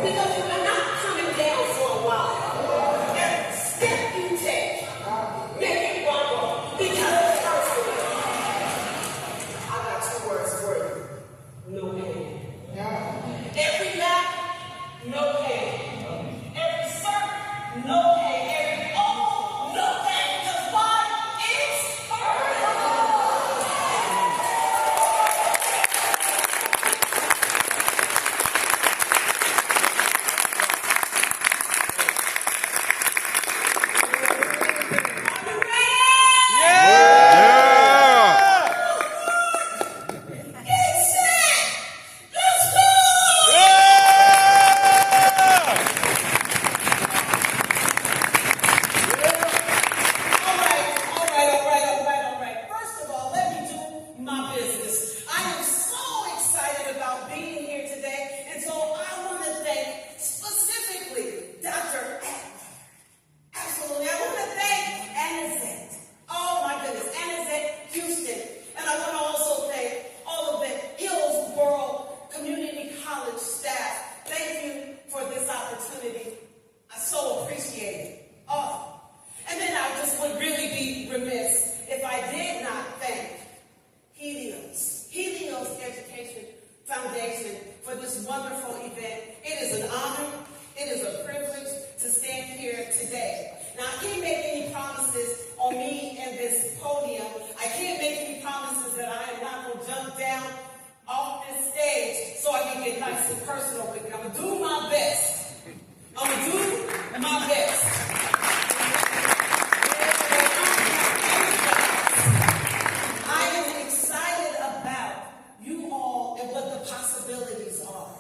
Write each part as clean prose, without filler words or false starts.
Because you're not coming down for a while. Every step you take, make it wrong. Because it's personal. I got 2 words for you. No pain. Every lap, no pain. Every circle, no pain. Every oh, no pain. Because why? It's personal. Community College staff, thank you for this opportunity. I so appreciate it. Oh, and then I just would really be remiss if I did not thank Helios Education Foundation for this wonderful event. It is an honor, it is a privilege to stand here today. Now, I can't make any promises on me and this podium. I can't make any promises that I am not going to jump down off this stage so I can get nice and personal with you. I'm going to do my best. I'm going to do my best. I am excited about you all and what the possibilities are.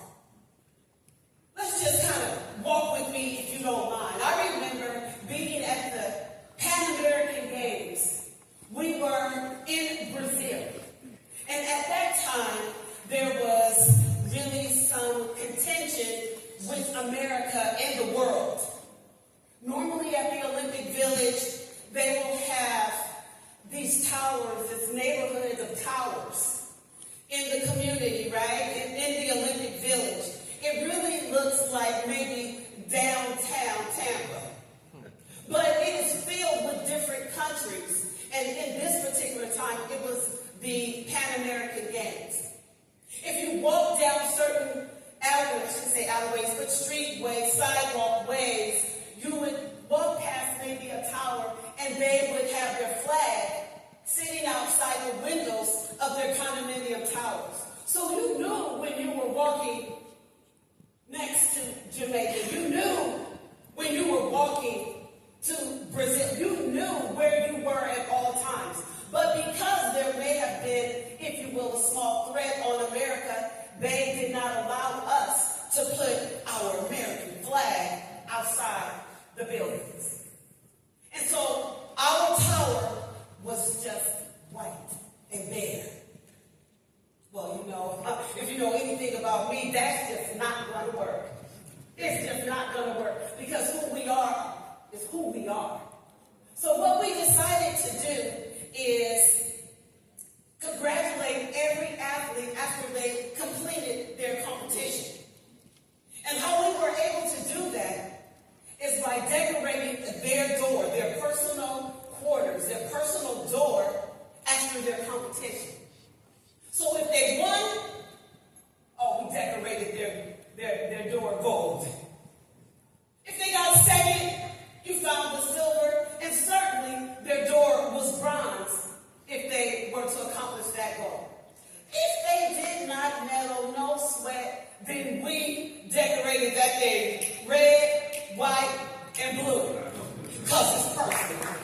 Let's just kind of walk with me if you don't mind. I remember being at the Pan American Games. We were in Brazil. And at that time, there was really some contention with America and the world. Normally at the Olympic Village, they will have these towers, this neighborhood of towers in the community, right? In the Olympic Village. It really looks like maybe downtown Tampa. But it is filled with different countries. And in this particular time, it was the Pan American Games. If you walk down certain alleyways, I shouldn't say alleyways, but streetways, sidewalk ways, you would walk past maybe a tower and they would have their flag sitting outside the windows of their condominium towers. So you knew when you were walking next to Jamaica, you knew when you were walking to Brazil, you knew where you were at all times. But because there may have been, if you will, a small threat on America, they did not allow us to put our American flag outside the buildings. And so our tower was just white and bare. Well, you know, if you know anything about me, that's just not going to work. It's just not going to work because who we are is who we are. So what we decided to do is congratulate every athlete after they completed their competition. And how we were able to do that is by decorating their door, their personal quarters, their personal door after their competition. So if they won, we decorated their door gold. If they got second, you found the silver, and certainly their door was bronze if they were to accomplish that goal. If they did not meddle, no sweat, then we decorated that thing red, white, and blue, because it's personal.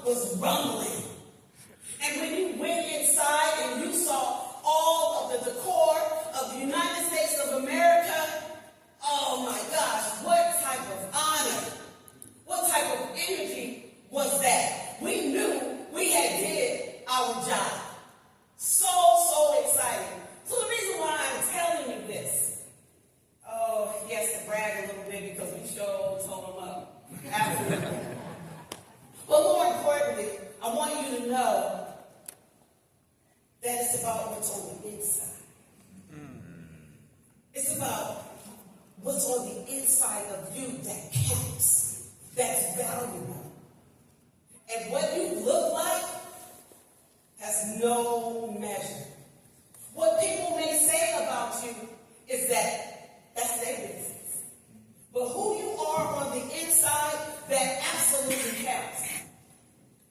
Was rumbling. And when you But more importantly, I want you to know that it's about what's on the inside. It's about what's on the inside of you that counts, that's valuable. And what you look like has no measure. What people may say about you is that's their business. But who you are on the inside, that absolutely counts.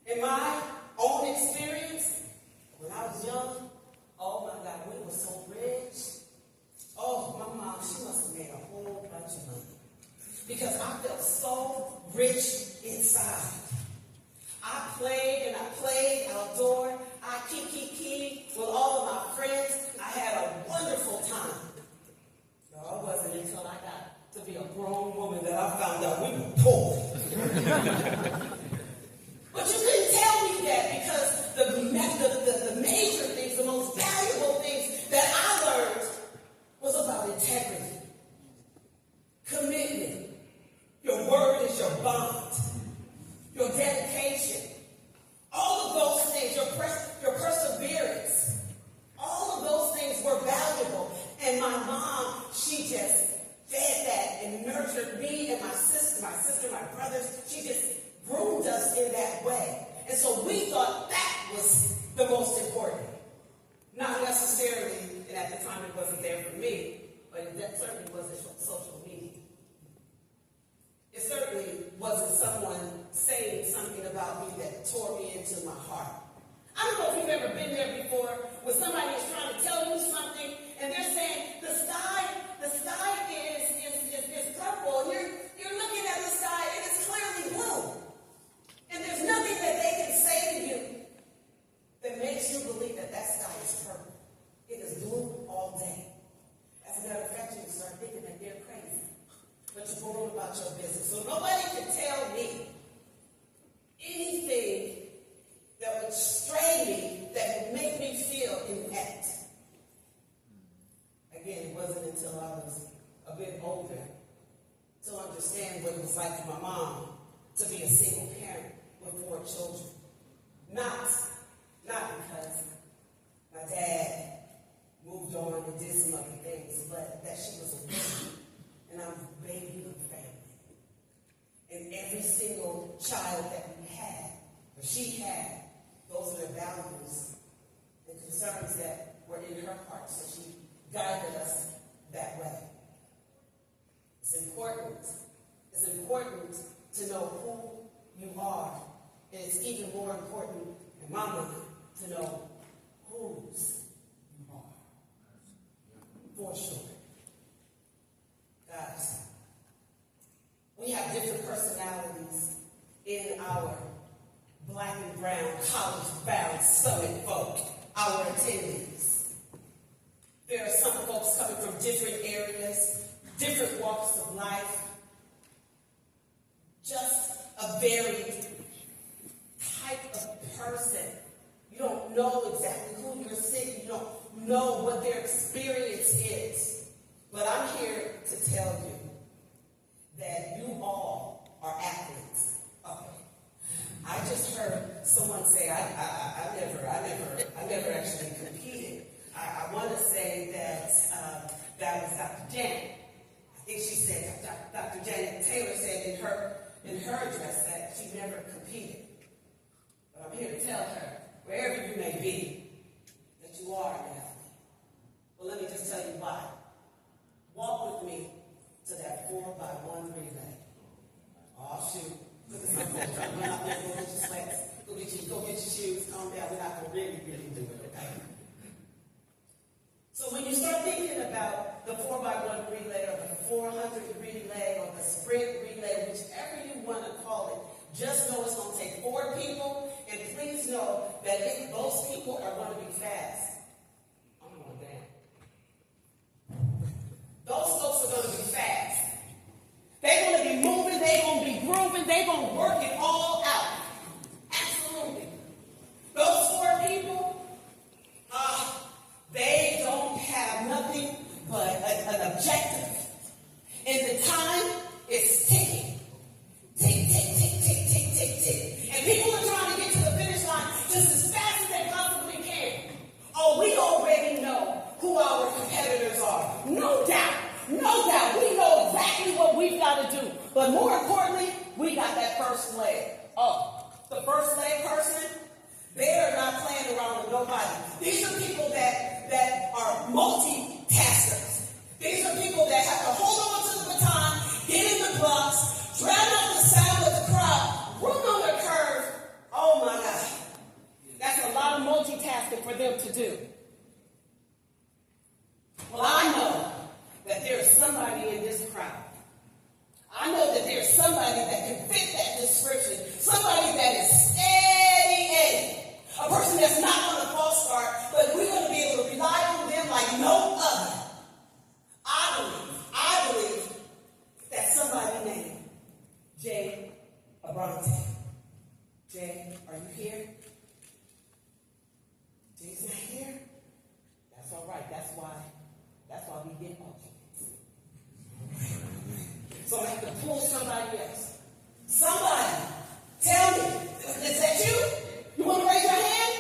In my own experience, when I was young, oh my God, we were so rich. Oh, my mom, she must have made a whole bunch of money. Because I felt so rich inside. I played outdoor. I kiki with all of my friends. I had a wonderful time. No, it wasn't until I got to be a grown woman that I found out we were poor. But you couldn't tell me that because the major things, the most valuable things that I learned was about integrity, commitment. Your word is your bond, your dedication. All of those things, your perseverance, all of those things were valuable. And my mom, she just fed that and nurtured me and my sister, my brothers. She just groomed us in that way. And so we thought that was the most important. Not necessarily, and at the time it wasn't there for me, but it certainly wasn't social media. It certainly wasn't someone saying something about me that tore me into my heart. I don't know if you've ever been there before when somebody is trying to tell you something and they're saying the sky is purple and you're looking at the sky and it's clearly blue. And there's nothing that they can say to you that makes you believe that sky is purple. It is blue all day. As a matter of fact, you start thinking that they're crazy. But you're going about your business. So nobody can tell me anything that would stray me, that would make me feel inept. Again, it wasn't until I was a bit older to understand what it was like for my mom to be a single parent with 4 children. Not because my dad moved on and did some other things, but that she was a woman and I'm the baby of the family. And every single child that we had, or she had, those are the values and concerns that were in her heart. So she guided us that way. It's important. It's important to know who you are. And it's even more important, in my mind, to know whose you are. For sure. Guys, we have different personalities in our black and brown, college-bound Summit folk, our attendees. There are some folks coming from different areas, different walks of life, just a varied type of person. You don't know exactly who you're seeing. You don't know what their experience is. But I'm here to tell you that you all are athletes. Okay. I just heard someone say, I never actually competed. I want to say that that was Dr. Janet. I think she said, Dr. Janet Taylor said in her address that she never competed. But I'm here to tell her, wherever you may be, that you are an athlete. Well, let me just tell you why. Walk with me to that 4x1 relay. Oh, shoot. Look at some folks. We're not going to go get your sweats. Go get your shoes. Calm down. We're not going to really do it, okay? So when you start thinking about the 4x1 relay or the 400 relay or the sprint relay, whichever you want to call it, just know it's going to take 4 people, and please know that those people are going to be fast. I'm going down. Those folks are going to be fast. They're going to be moving, they're going to be grooving, they're going to work it all out. Absolutely. Those 4 people, they don't have nothing but an objective. And the time is ticking. Tick, tick, tick. importantly, we got that first leg. Oh, the first leg person, they are not playing around with nobody. These are people that are multitaskers. These are people that have to hold on to the baton, get in the blocks, drown out the sound of the crowd, run on the curve. Oh my God. That's a lot of multitasking for them to do. Well, I know that there is somebody in this crowd. I know that there's somebody that can fit that description. Somebody that is steady Eddie. A person that's not going to false start, but we're going to be able to rely on them like no other. I believe that somebody named Jay Abronte. Jay, are you here? Jay's not here? That's all right. That's why we get alternates. So I have to pull somebody else. Somebody, tell me, is that you? You want to raise your hand?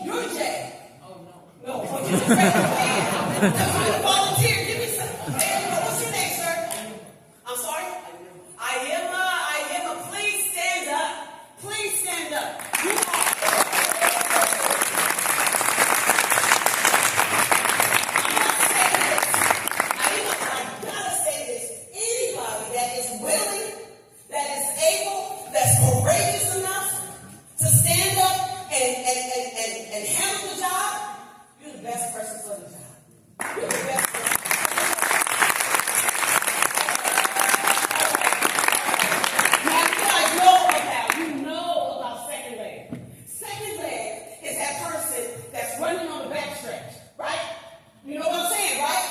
You're Jay. Oh, no. No, you just raise your hand. I'm trying to volunteer. Give me some. What's your name, sir? I'm sorry? I am a. Please stand up. Please stand up. You are. I gotta say this. Anybody that is willing, that is able, that's courageous enough to stand up and handle the job, you're the best person for the job. You're the best person. Now, you know about second leg. Second leg is that person that's running on the backstretch, right? You know what I'm saying, right?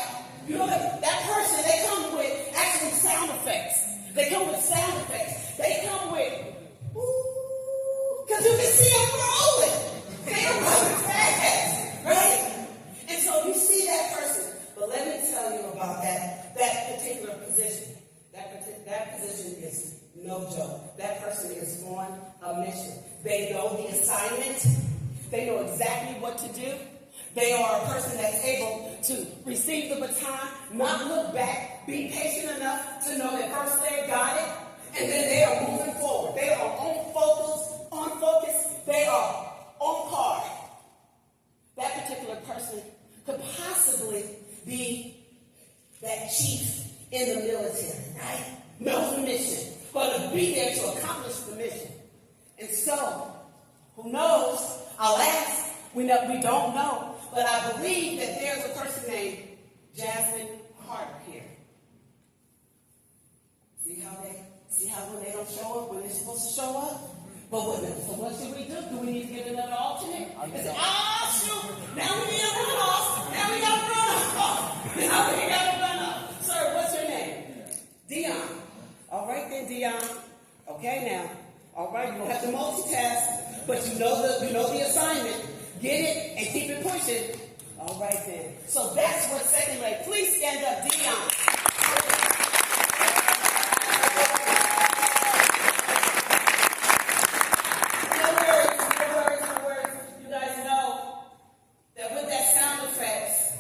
You know that person, they come with actual sound effects. They come with sound effects. They come with, because you can see them rolling. They are running fast, right? And so you see that person. But let me tell you about that particular position. That position is no joke. That person is on a mission. They know the assignment. They know exactly what to do. They are a person that's able to receive the baton, not look back, be patient enough to know that first they got it, and then they are moving forward. They are on focus. They are on par. That particular person could possibly be that chief in the military, right? Knows the mission, going to be there to accomplish the mission. And so, who knows? I'll ask. We don't know. But I believe that there's a person named Jasmine Carter here. See how when they don't show up, when they're supposed to show up? But what should we do? Do we need to get another alternate? Shoot! Now we need a runoff. Now we got a runoff. Sir, what's your name? Dion. All right then, Dion. Okay now. All right, you don't have to multitask, but you know the assignment. Get it and keep it pushing. All right then. So that's what second leg. Please stand up, Dion. No words. You guys know that with that sound effects,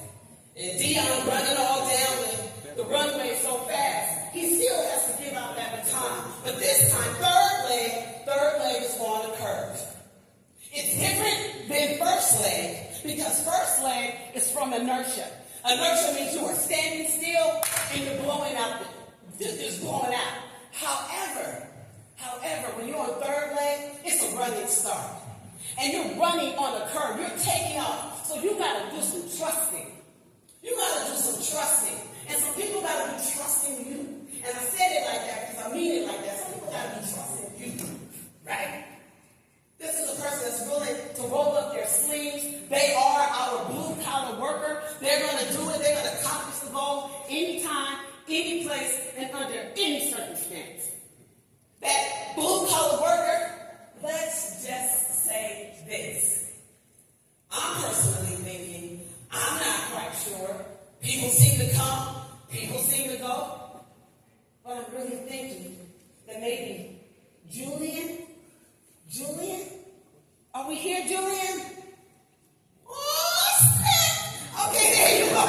and Dion running all down the runway so fast, he still has to give out that baton. But this time, third leg is on the curve. It's different than first leg because first leg is from inertia. Inertia means you are standing still and you're blowing out, just blowing out. However, when you're on third leg, it's a running start. And you're running on a curve. You're taking off. So you got to do some trusting. And some people got to be trusting you. And I said it like that because I mean it like that. Some people got to be trusting you. Right? This is a person that's willing to roll up their sleeves. They are our blue-collar worker. They're going to do it. They're going to accomplish the goal anytime, any place, and under any circumstance. That blue-collar worker, let's just say this. I'm personally thinking, I'm not quite sure. People seem to come, people seem to go. But I'm really thinking that maybe Julian? Are we here, Julian? Oh, snap! Okay, there you are.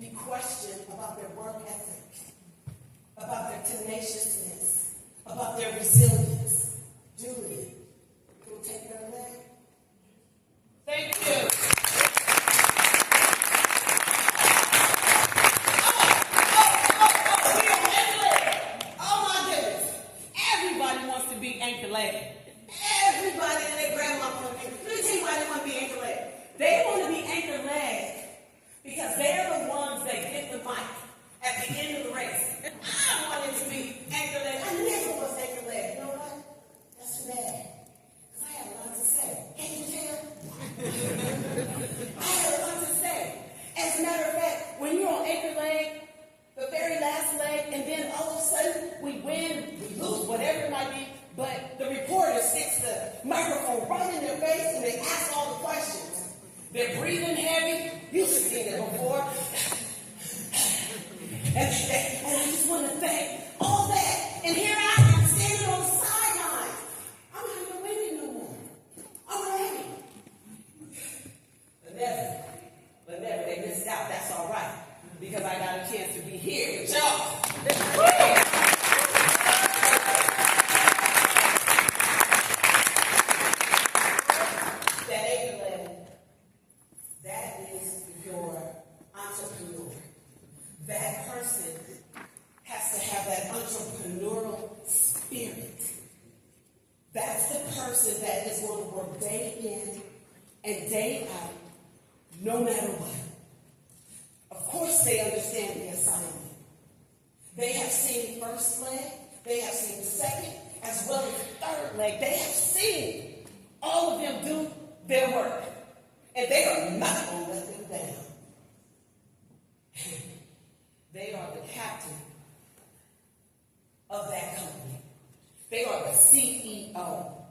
be questioned about their work ethic, about their tenaciousness, about their resilience. Julie, can we take that away? Thank you. Oh my goodness. Everybody wants to be anchor leg. Everybody and their grandma wants to be. Let me tell you why they want to be anchor leg. They want to be anchor leg because they're the ones that get the mic at the end of the race. I wanted to be anchor leg. I never was anchor leg. You know what? That's too bad. Because I had a lot to say. Can't you tell? I had a lot to say. As a matter of fact, when you're on anchor leg, the very last leg, and then all of a sudden we win, we lose, whatever it might be, but the reporter sticks the microphone right in their face and they ask all the questions. They're breathing heavy. You've seen it before. And I just want to thank all that. And here I am standing on the sidelines. I'm not even waiting no more. I'm ready. But never, they missed out. That's all right. Because I got a chance to be here with y'all. That anchor leg, that is your entrepreneur. That person has to have that entrepreneurial spirit. That's the person that is going to work day in and day out, no matter what. Of course, they understand the assignment. They have seen first leg, they have seen the second, as well as third leg. They have seen all of them do their work. And they are not going to let them down. They are the captain of that company. They are the CEO.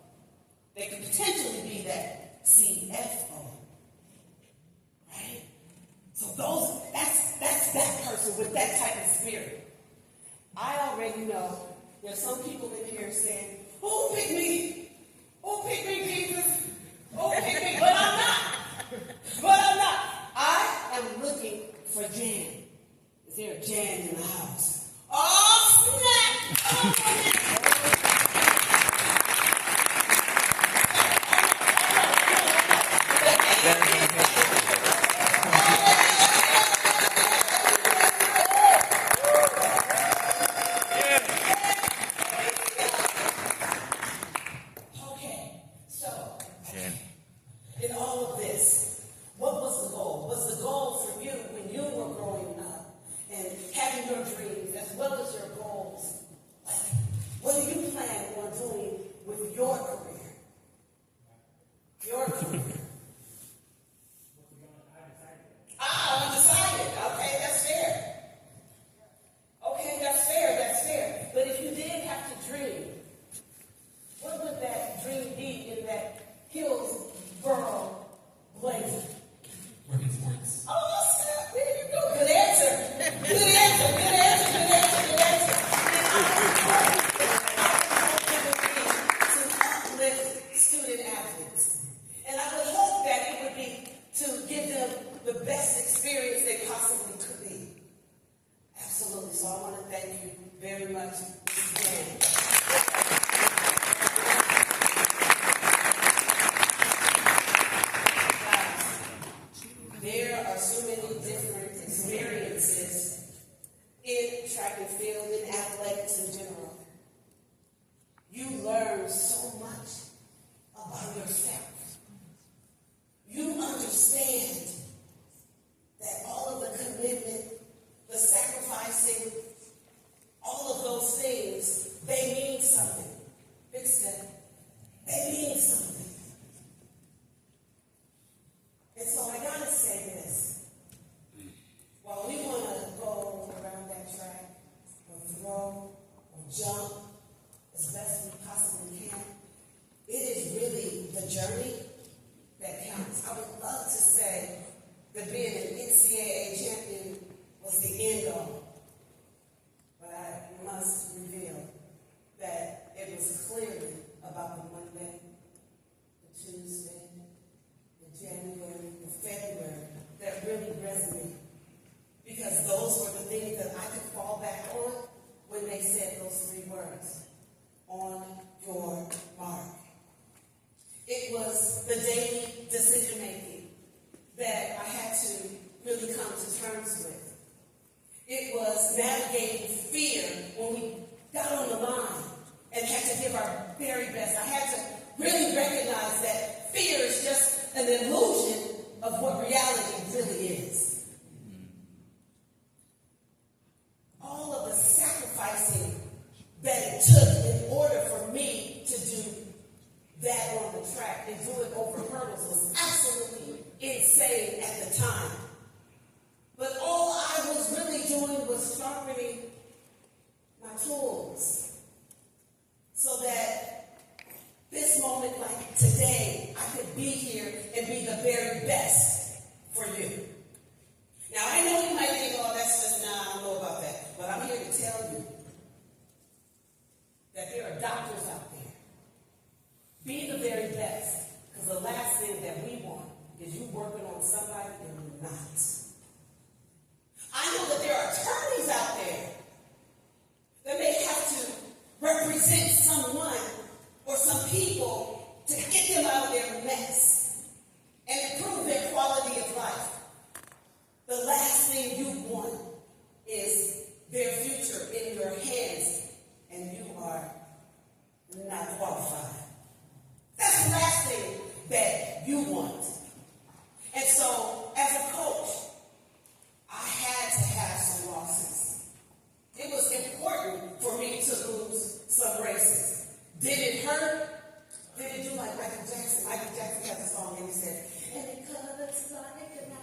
They could potentially be that CFO. Right? So that's that person with that type of spirit. I already know there's some people in here saying, "Oh, pick me. Oh, pick me, Jesus. Oh, pick me." But I'm not. I am looking for Jan. Is there a Jan in the house? Oh, snap! Oh, in all of this, what was the goal? Was the goal for you when you were growing up and having your dreams as well as your goals? What do you plan on doing with your career? Your career. Undecided. Okay, that's fair. That's fair. But if you did have to dream, what would that dream be in that Hillsborough blazer? Working sports. Oh, snap. There you go. Good answer. Good answer. To uplift student athletes. And I would hope that it would be to give them the best experience they possibly could be. Absolutely. So I want to thank you very much, Ms. Jan. There are so many different experiences in track and field, in athletics in general. You learn so much about yourself. You understand that all of the commitment, the sacrificing, all of those things, they mean something. Big step. They mean something. And so I gotta say this. While we want to go around that track, or throw, or jump, as best we possibly can, it is really the journey that counts. I would love to say that being an NCAA champion was the end all. But I must reveal that it was clearly about the Monday, the Tuesday, the January, the February that really resonated. Because really come to terms with. It was navigating fear when we got on the line and had to give our very best. I had to really recognize that fear is just an illusion of what reality really is. All of the sacrificing that it took in order for me to do that on the track and do it over hurdles was absolutely insane at the time. But all I was really doing was sharpening my tools so that this moment like today, I could be here and be the very best for you. Now, I know you might think, oh, that's just, I don't know about that. But I'm here to tell you that there are doctors out there. Be the very best. Because the last thing that we want is you working on somebody and you're not. I know that there are attorneys out there that may have to represent someone or some people to get them out of their mess and improve their quality of life. The last thing you want is their future in your hands and you are not qualified. That's the last thing that you want. And so, as a coach, I had to have some losses. It was important for me to lose some races. Did it hurt? Did it do like Michael Jackson? Michael Jackson had a song and he said, and it looks like it now.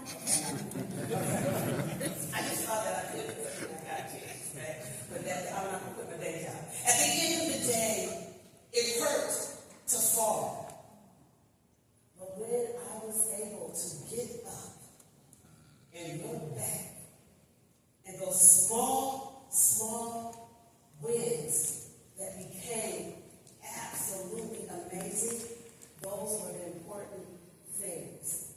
I just thought that I could put it in a chance, right? But that, I'm not going to put my day down. At the end of the day, it hurt to fall. But when I was able to get up and look back, and those small wins that became absolutely amazing, those were the important things.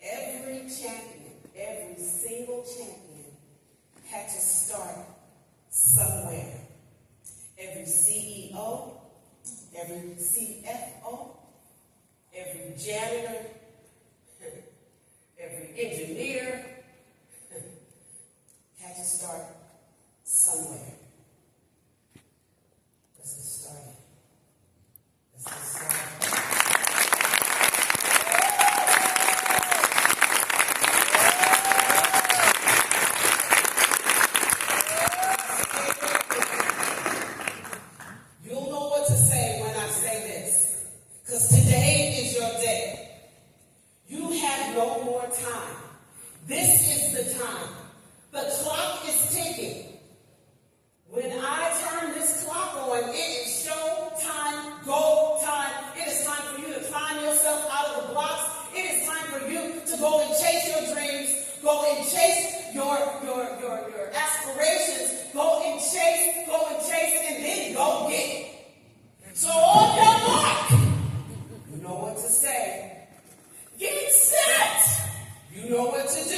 Every champion, every single champion had to start somewhere. Every CEO, every CFO, every janitor, every engineer had to start somewhere. Let's get started. Let's get started. You'll know what to say when I say this, because today is your day. You have no more time. This is the time. The clock is ticking. When I turn this clock on, it is show time, go time. It is time for you to climb yourself out of the blocks. It is time for you to go and chase your dreams. Go and chase your aspirations. Go and chase, and then go get it. So on your mark, you know what to say. Get set. You know what to do.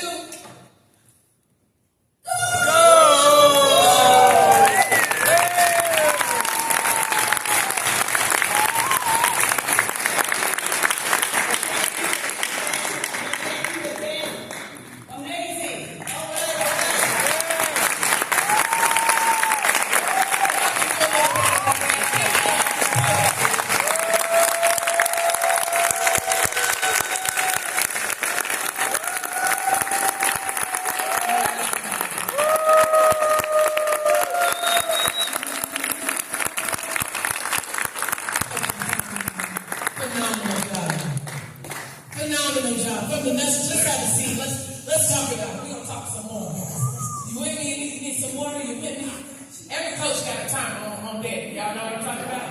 Phenomenal job. From the message, let's have a seat. Let's talk about it. We're going to talk some more. You with me? You need some water? You with me? Every coach got a timer on deck. Y'all know what I'm talking about?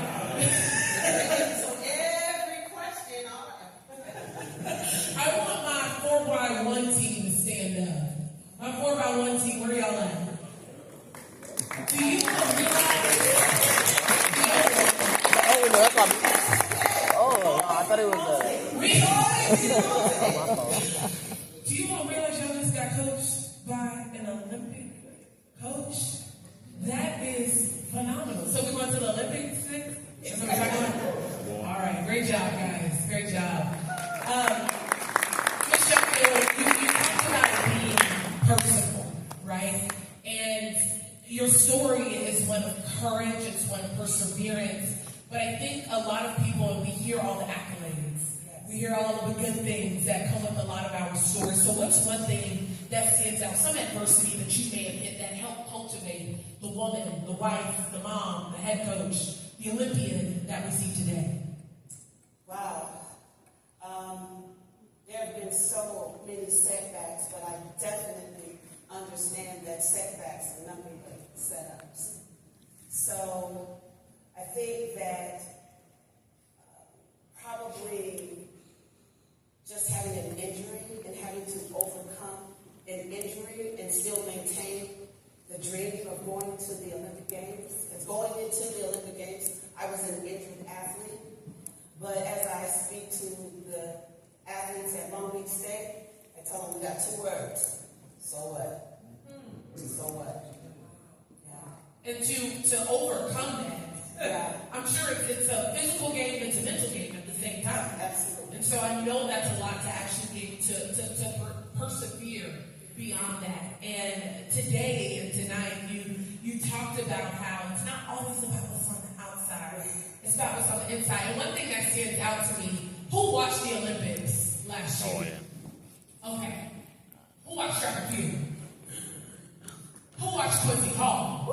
So every question, all right. I want my 4x1 team to stand up. My 4x1 team, where y'all at? Do you realize? Oh, no, that's not. Oh, I thought it was Do you want to realize y'all just got coached by an Olympic coach? That is phenomenal. So we went to the Olympics next? That's what we're talking about? All right, great job, guys. Great job. Miss Sheffield. story is one of courage, it's one of perseverance, but I think a lot of people, and we hear all the accolades, we hear all of the good things that come with a lot of our stories. So what's one thing that stands out, some adversity that you may have hit that helped cultivate the woman, the wife, the mom, the head coach, the Olympian that we see today? Wow. There have been so many setbacks, but I definitely understand that setbacks are nothing but setups. So I think that probably just having an injury and having to overcome an injury and still maintain the dream of going to the Olympic Games. Because going into the Olympic Games, I was an injured athlete. But as I speak to the athletes at Long Beach State, I tell them we got 2 words. So what? So what? Yeah. And to overcome that, Yeah. I'm sure it's a physical game, it's a mental game at the same time. Absolutely. And so I know that's a lot to actually be to persevere beyond that. And today and tonight, you talked about how it's not always about what's on the outside. It's about what's on the inside. And one thing that stands out to me, who watched the Olympics last year? Oh, yeah. Okay. Who watched track and field? Who watched Quincy Hall?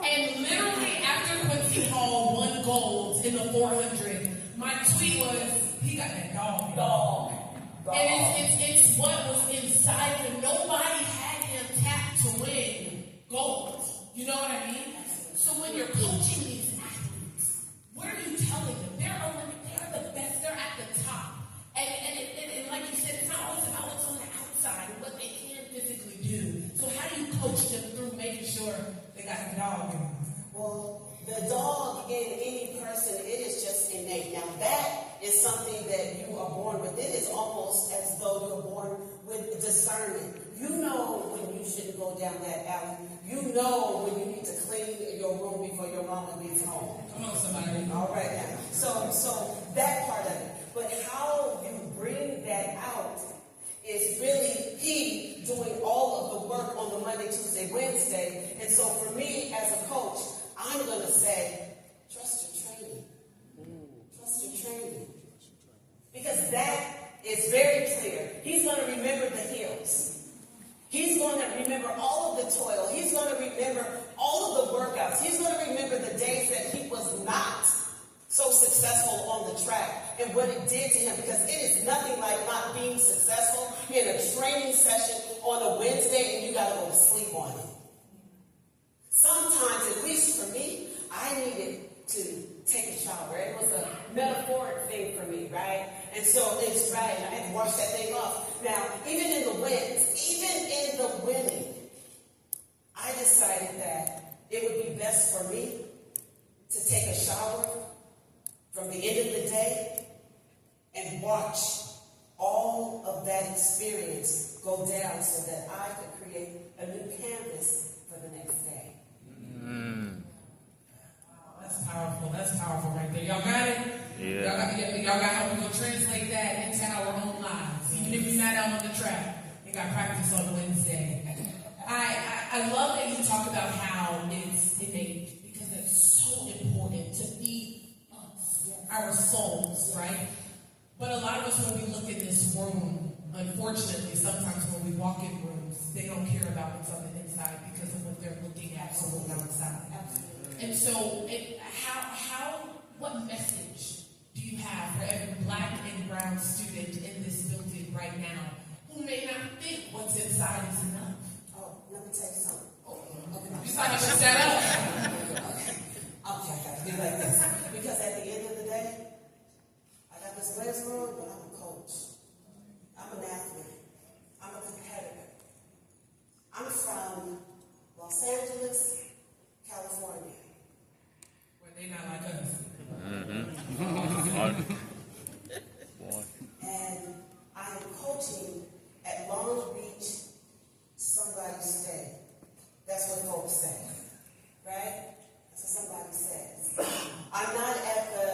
And literally after Quincy Hall won gold in the 400, my tweet was, he got that dog. And it's what was inside him. Nobody had him tapped to win gold. You know what I mean? So when you're coaching these athletes, what are you telling them? They're the best. They're at the top. And like you said, it's not always about what's on the outside and what they can physically do. So how do you coach them through making sure they got the dog in them? Well, the dog in any person, it is just innate. Now that is something that you are born with. It is almost as though you're born with discernment. You know when you shouldn't go down that alley. You know when you need to clean your room before your mama leaves home. Come on, somebody. All right now. So that part of it. But how you bring that out is really he doing all of the work on the Monday, Tuesday, Wednesday. And so for me as a coach, I'm going to say, trust your training. Trust your training. Because that is very clear. He's going to remember the hills. He's going to remember all of the toil. He's going to remember all of the workouts. He's going to remember the days that he was not so successful on the track and what it did to him, because it is nothing like not being successful in a training session on a Wednesday and you got to go to sleep on it. Sometimes, at least for me, I needed to take a shower. It was a metaphoric thing for me, right? And so it's right. I had to wash that thing off. Now, even in the wins, even in the winning, I decided that it would be best for me to take a shower from the end of the day and watch all of that experience go down so that I could create a new canvas for the next day. That's powerful. That's powerful right there. Y'all got it? Yeah. Y'all got how we gonna translate that into our own lives. Even if you're not out on the track, you got practice on Wednesday. I love that you talk about how it's innate, because it's so important to feed us, our souls, right? But a lot of us, when we look in this room, unfortunately, sometimes when we walk in rooms, they don't care about what's on the inside because of what they're looking at from the outside. And so, what message do you have for every black and brown student in this building right now who may not think what's inside is enough? Oh, let me tell you something. Okay. You thought I should set up? Okay, I gotta be like this. Because at the end of the day, I got this last word, but I'm a coach. I'm an athlete. I'm a competitor. I'm from Los Angeles, California. Where they not like us. And I am coaching at Long Beach, somebody stay. That's what folks say, right? That's what somebody says. I'm not at the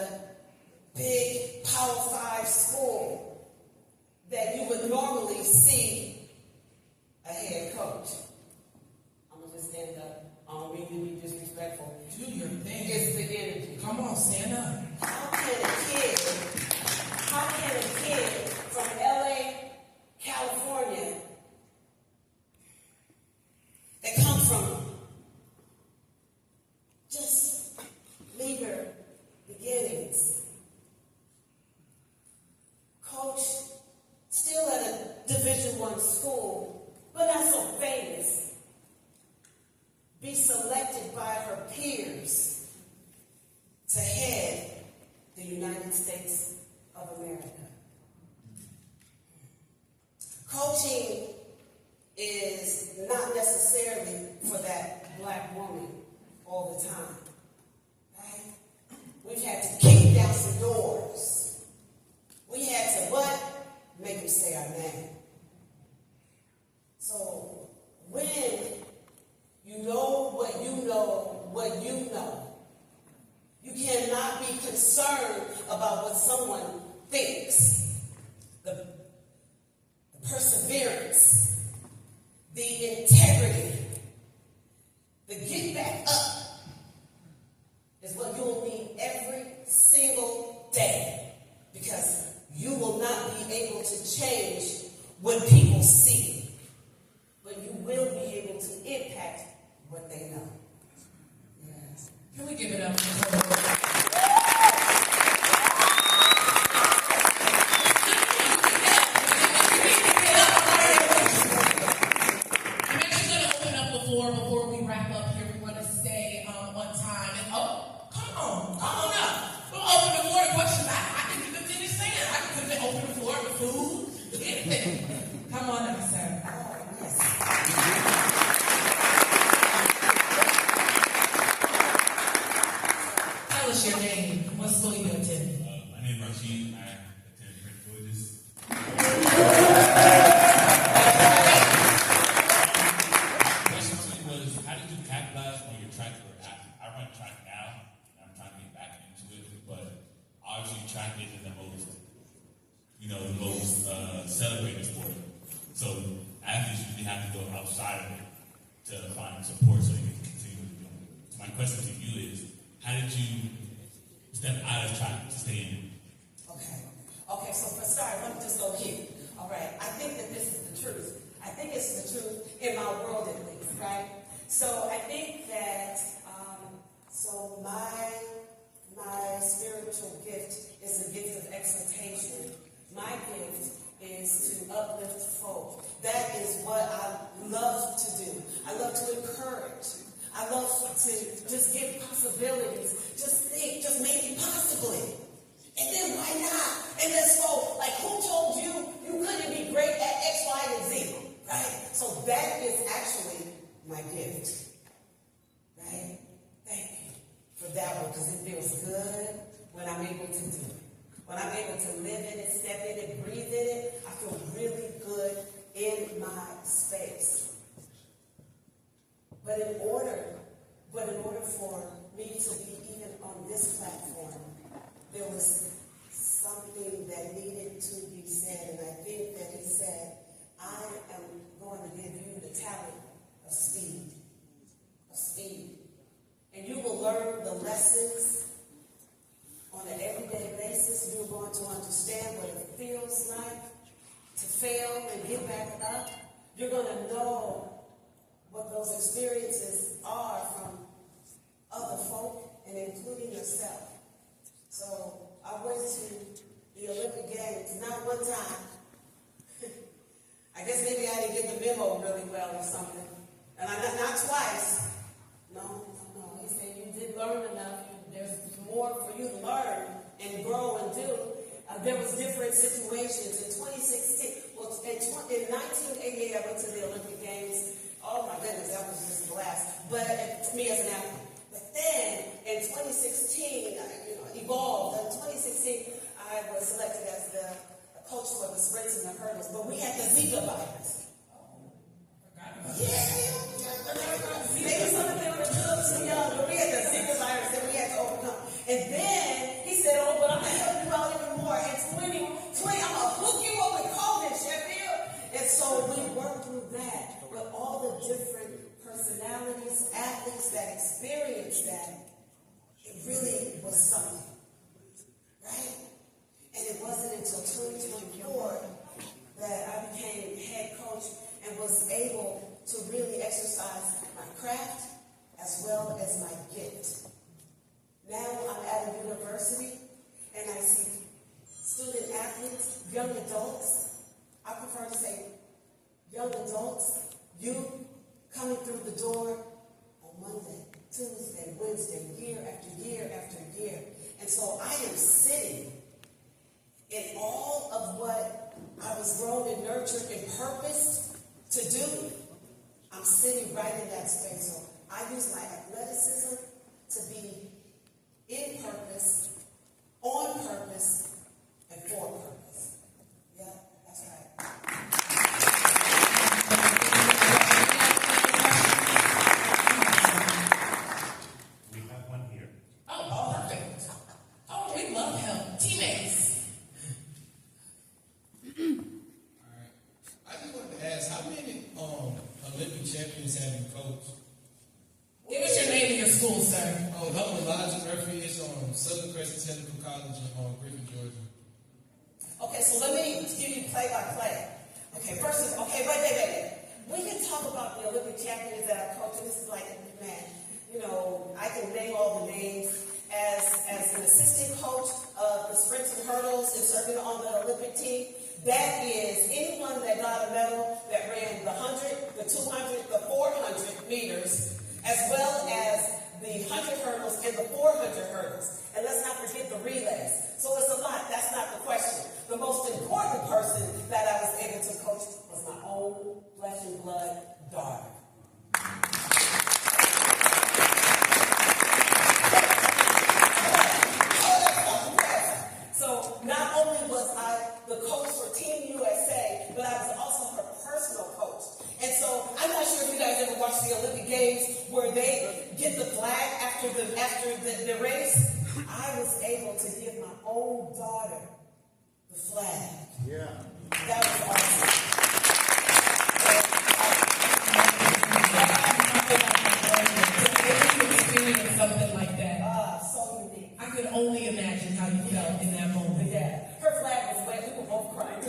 big Power 5 school that you would normally see a head coach. I'm going to just stand up. I don't mean to be disrespectful. Do your thing. It's the energy. Come on, stand up. How can a kid from LA, California, that comes from just meager beginnings, coach, still at a Division I school, but not so famous, be selected by her peers to head the United States of America? Coaching is not necessarily for that black woman all the time, right? We've had to kick down some doors. We had to what? Make them say our name. So when you know what you know, what you know, you cannot be concerned about what someone thinks. The perseverance, the integrity, the get back up is what you will need every single day, because you will not be able to change what people see, but you will be able to impact what they know. Yes. Can we give it up for her? Before we wrap up here, we want to stay on time. And come on up. We'll open the floor to questions. I can even finish saying. I can even open the floor to food, anything. Come on up, sir. Tell us your name. What school you attend? My name is Rashid. I attend Prince George's. How did you capitalize on your track career? I run track now, and I'm trying to get back into it, but obviously track isn't the most celebrated sport. So athletes usually have to go outside of it to find support so you can continue to do it. My question to you is, how did you step out of track to stay in it? Okay, so for start, let me just go here. All right, I think that this is the truth. I think it's the truth in my world at least, right? So I think that, my spiritual gift is a gift of exhortation. My gift is to uplift folk. That is what I love to do. I love to encourage. I love to just give possibilities. Just think, just make it possibly. And then why not? And let's go, like, who told you you couldn't be great at X, Y, and Z? Right? So that is actually my gift. Right? Thank you for that one, because it feels good when I'm able to do it. When I'm able to live in it, step in it, breathe in it, I feel really good in my space. But in order for me to be even on this platform, there was something that needed to be said, and I think that he said, I am going to give you the talent of speed. And you will learn the lessons on an everyday basis. You're going to understand what it feels like to fail and get back up. You're going to know what those experiences are from other folk and including yourself. So I went to the Olympic Games not one time. I guess maybe I didn't get the memo really well or something. And not twice. No. He said you did learn enough. There's more for you to learn and grow and do. There was different situations. In 2016, in 1988, I went to the Olympic Games. Oh my goodness, that was just a blast. But me as an athlete. But then in 2016, evolved. In 2016, I was selected as the coach for the sprints and the hurdles. But we had the Zika virus. Maybe some of them were too young, but we had the Zika virus that we had to overcome. And then he said, but I'm going to help you out even more. In 2020, I'm going to hook you up with COVID, Sheffield. And so we worked through that. But experienced that, it really was something, right? And it wasn't until 2024 that I became head coach and was able to really exercise my craft as well as my gift. Now I'm at a university and I see student athletes, young adults. I prefer to say young adults, youth coming through the door on Monday, Tuesday, Wednesday, year after year after year. And so I am sitting in all of what I was grown and nurtured and purposed to do. I'm sitting right in that space. So I use my athleticism to be in purpose, on purpose, and for purpose. Yeah, that's right. We have one here. Oh, perfect. Oh, we love help. Teammates. Alright. I just wanted to ask, how many Olympic champions have you coached? Give us your name and your school, sir. Oh, help Elijah Murphy is on Southern Crescent Technical College in Griffin, Georgia. Okay, so let me give you play by play. Okay, first, wait. We can talk about the Olympic champions that I've coached, and this is like, man, I can name all the names. As an assistant coach of the sprints and hurdles and serving on the Olympic team, that is anyone that got a medal that ran the 100, the 200, the 400 meters, as well as the 100 hurdles and the 400 hurdles. And let's not forget the relays. So it's a lot. That's not the question. The most important person that I was able to coach was my own flesh and blood daughter. So not only was I the coach for Team USA, but I was also her personal coach. And so I'm not sure if you guys ever watched the Olympic Games where they get the flag after the race. I was able to give my own daughter the flag. Yeah. That was awesome. Experience something like that. So unique. I could only imagine how you felt in that moment. Yeah. Her flag was wet. We were both crying.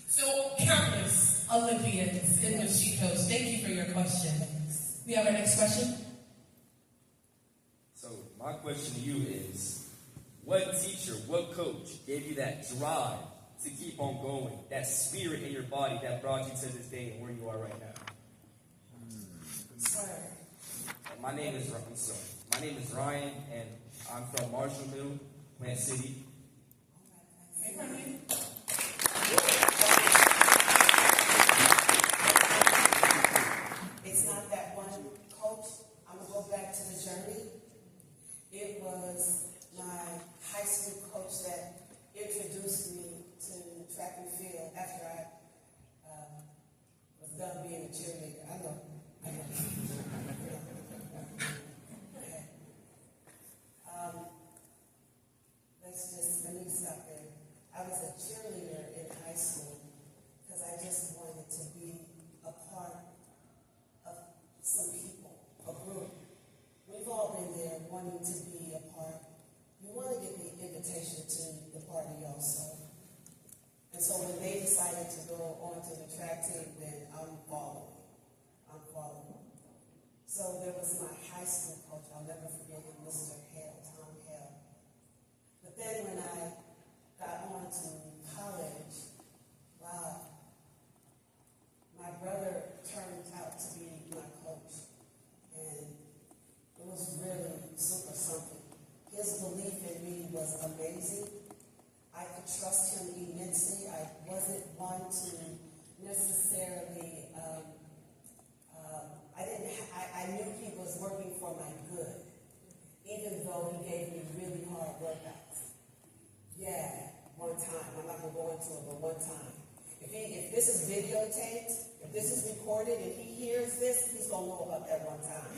So, countless Olympians in which she coached. Thank you for your question. We have our next question. So my question to you is, what teacher, what coach gave you that drive to keep on going, that spirit in your body that brought you to this day and where you are right now? Sir. My name is Ryan, and I'm from Marshallville, Plant City. Hey, Ryan. It's not that one coach. I'm going to go back to the journey. It was my high school coach that introduced me to track and field after I was done being a cheerleader. I know. Okay. Let me stop there. I was a cheerleader in high school because I just wanted to be a part of some people, a group. We've all been there wanting to be a part. You want to get the invitation to the party also. And so when they decided to go on to the track team, then I'm following. So there was my high school coach, I'll never forget him, Mr. Hale, Tom Hale. But then when I got on to college, wow, my brother turned out to be my coach. And it was really super something. His belief in me was amazing. I could trust him immensely. I wasn't one to necessarily, I knew he was working for my good, even though he gave me really hard workouts. Yeah, one time. I'm not going to go into it, but one time. If this is videotaped, if this is recorded and he hears this, he's going to know about that one time.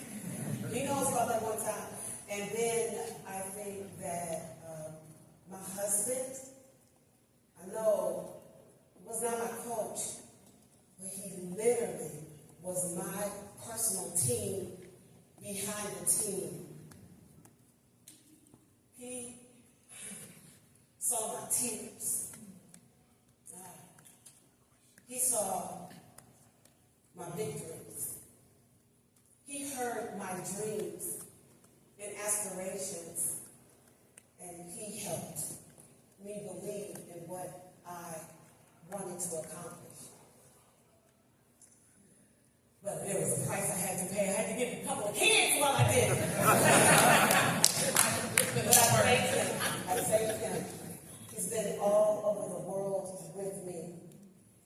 He knows about that one time. And then I think that my husband, I know, was not my coach, but he literally was my personal team tears. He saw my victories. He heard my dreams and aspirations, and he helped me believe in what I wanted to accomplish. But there was a price I had to pay. I had to give a couple of kids while I did. But I thanked him. I thanked him. He's been all over the world with me.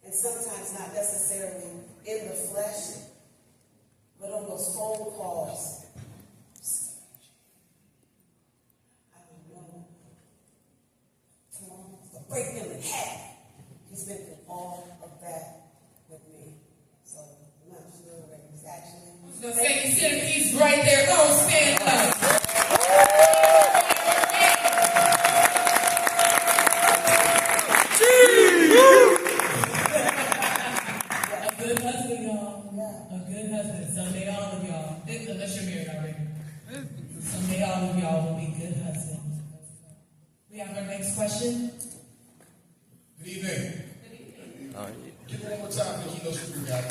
And sometimes not necessarily in the flesh, but on those phone calls. I don't know. Tomorrow, to break them in half. He's been through all of that with me. So I'm not sure where he's actually. He's right there. Go stand up. A good husband, y'all. A good husband. Someday all of y'all, unless you're married already, someday all of y'all will be good husbands. We have our next question. Good evening. Give it one more time for you speaker guys.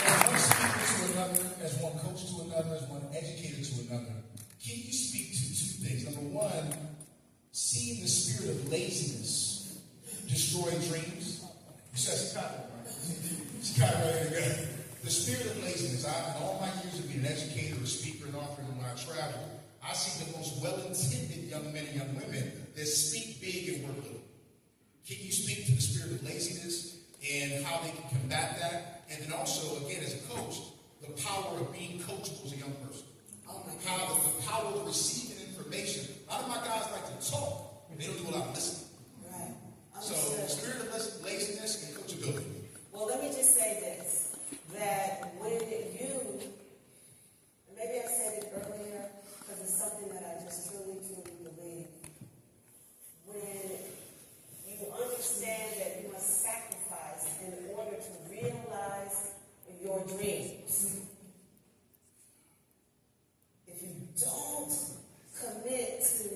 As one speaker to another, as one coach to another, as one educator to another, can you speak to two things? Number one, seeing the spirit of laziness destroy dreams. You said Chicago, right? Chicago, right there. The spirit of laziness. In all my years of being an educator, a speaker, and author, and when I travel, I see the most well-intended young men and young women that speak big and work little. Can you speak to the spirit of laziness and how they can combat that? And then also, again, as a coach, the power of being coachable as a young person. How the power of receiving information. A lot of my guys like to talk. They don't do a lot of listening. Right. So, spirit of laziness and coachability. Well, let me just say this, that when you, and maybe I said it earlier, because it's something that I just truly, truly believe, when you understand that you must sacrifice in order to realize your dreams, if you don't commit to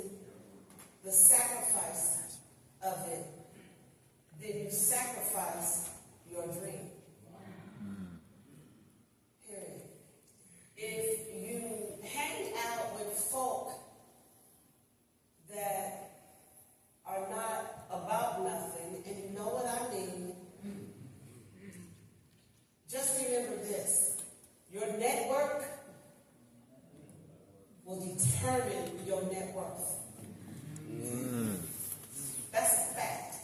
the sacrifice of it, then you sacrifice your dream. Period. If you hang out with folk that are not about nothing, and you know what I mean, just remember this. Your network will determine your net worth. That's a fact.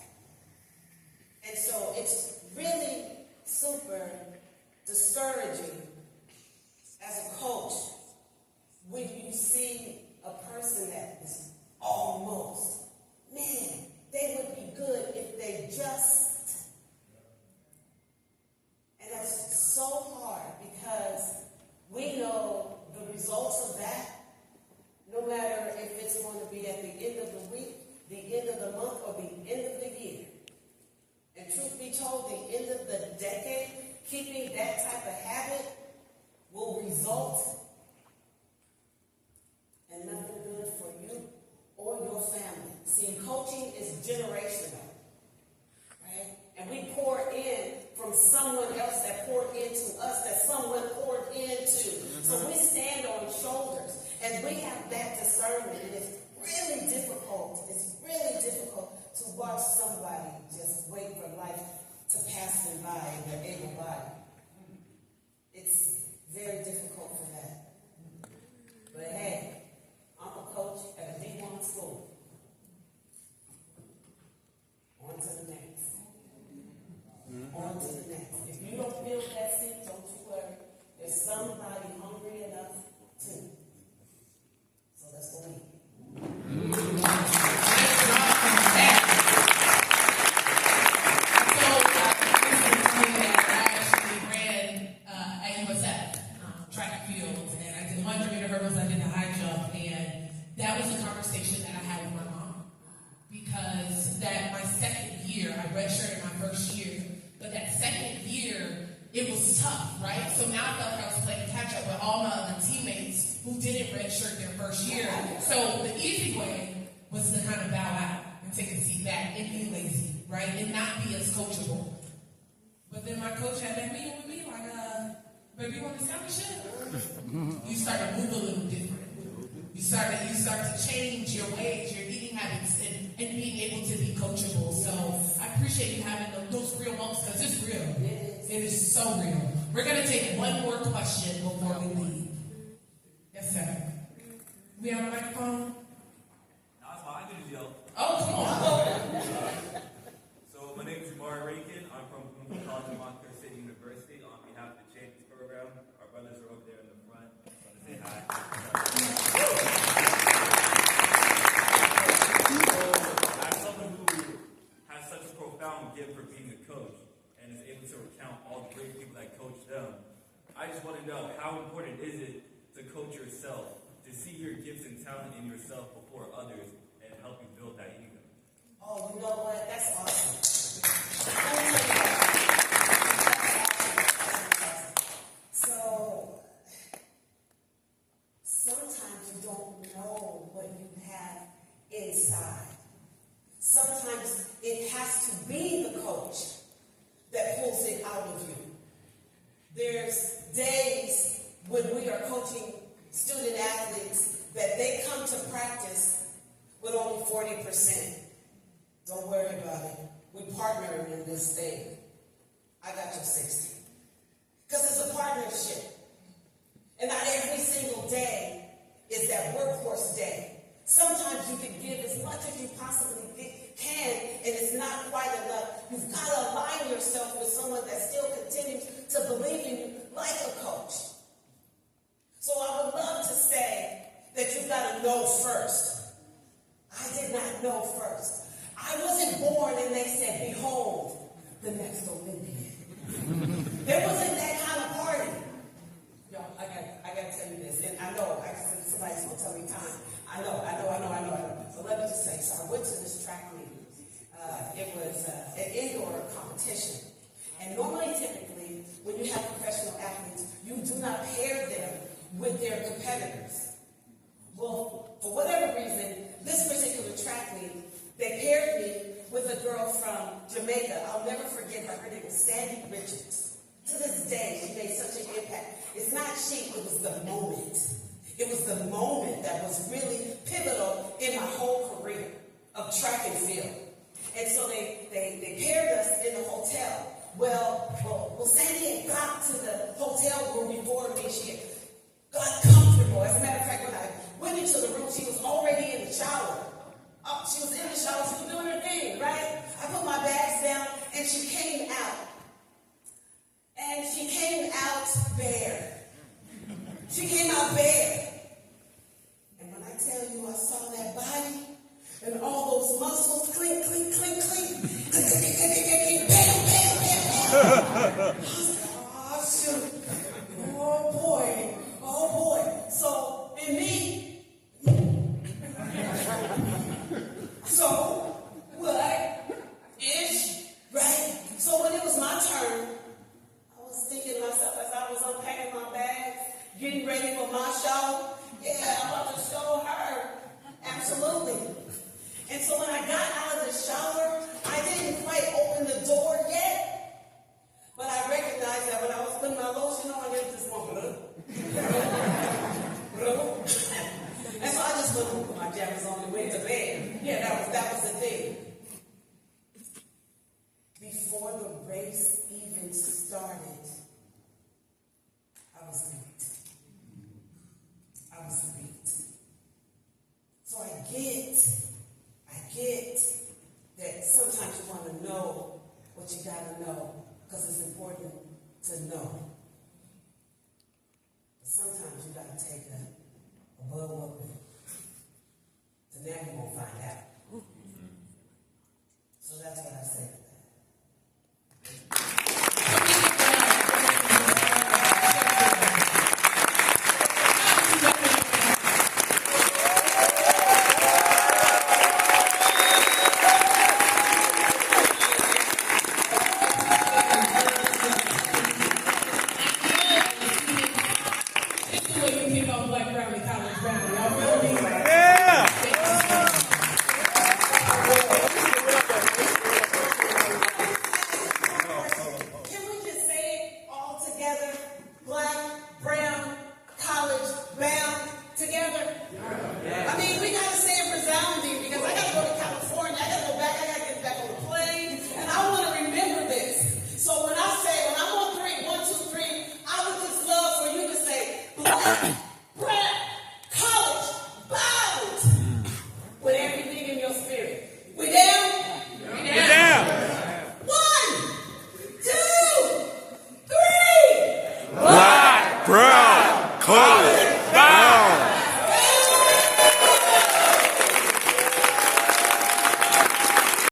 And so it's really super discouraging as a coach when you see a person that is almost, man, they would be good if they just, and that's so hard because we know the results of that, no matter if it's going to be at the end of the week, the end of the month, or the end of the year. And truth be told, the end of the decade, keeping that type of habit will result in nothing good for you or your family. See, coaching is generational, right? And we pour in from someone else that poured into us, that someone poured into. So we stand on shoulders, and we have that discernment, and it's really difficult. It's really difficult to watch somebody just wait for life to pass them by and they're able-bodied. It's very difficult for that. But hey, I'm a coach at a D1 school. On to the next. On to the next. If you don't build that seat, don't you worry. There's somebody hungry enough too. So let's go eat. It was tough, right? So now I felt like I was playing catch up with all my other teammates who didn't redshirt their first year. So the easy way was to kind of bow out and take a seat back and be lazy, right? And not be as coachable. But then my coach had that meeting with me like, baby, you want this scholarship? You start to move a little different. You start to change your ways, your eating habits, and being able to be coachable. So I appreciate you having those real moments because it's real. It is so real. We're going to take one more question before we leave. Yes, sir. We have a microphone? That's fine. I can just yell. Oh, come on. So my name is Mark Rankin. I'm from Unfitted College of Montclair City University. On behalf of the Champions Program, our brothers are over there in the front. I just want to say hi. As someone who has such a profound gift for being a coach and is able to recount all the great people that coach them, I just want to know, how important is it to coach yourself, to see your gifts and talent in yourself before others, and help you build that ego? Oh, you know what? That's awesome. So, sometimes you don't know what you have inside. Sometimes it has to be the coach that pulls it out of you. There's days when we are coaching student athletes that they come to practice with only 40%. Don't worry about it. We partnering in this thing. I got your 60. Because it's a partnership. And not every single day is that workhorse day. Sometimes you can give as much as you possibly can, and it's not quite enough. You've got to align yourself with someone that still continues to believe in you like a coach. So I would love to say that you've got to know first. I did not know first. I wasn't born and they said, behold, the next Olympian. There wasn't that kind of party. Y'all, I got to tell you this, and I know, somebody's going to tell me time. I know. So let me just say, so I went to this track meet. It was an indoor competition. And normally, typically, when you have professional athletes, you do not pair them with their competitors. Well, for whatever reason, this particular track meet, they paired me with a girl from Jamaica. I'll never forget her. Her name was Sandy Richards. To this day, she made such an impact. It's not she, it was the moment. It was the moment that was really pivotal in my whole career of track and field. And so they paired us in the hotel. Well, Sandy had got to the hotel room before me. She had got comfortable. As a matter of fact, when I went into the room, she was already in the shower. She was in the shower. She was doing her thing, right? I put my bags down, and she came out. And she came out bare. She came out bare. And when I tell you I saw that body and all those muscles, clink, clink, clink, clink, clink, clink, clink, clink, clink, bam, bam, bam, bam. I was like, oh, shoot. Oh, boy. So, in me, so, what-ish, right? So when it was my turn, I was thinking to myself as I was unpacking my bags, getting ready for my show. Yeah, I'm about to show her. Absolutely. And so when I got out of the shower, I didn't quite open the door yet. But I recognized that when I was putting my lotion on, there's this one. And so I just went and put my jammers on and went to bed. Yeah, that was the thing. Before the race even started, I was beat. So I get that sometimes you want to know what you got to know because it's important to know. But sometimes you got to take a blow whooping. So now you're going to find out. So that's what I say to that. It's the way you kick off Black Brownie College Brownie. Y'all feel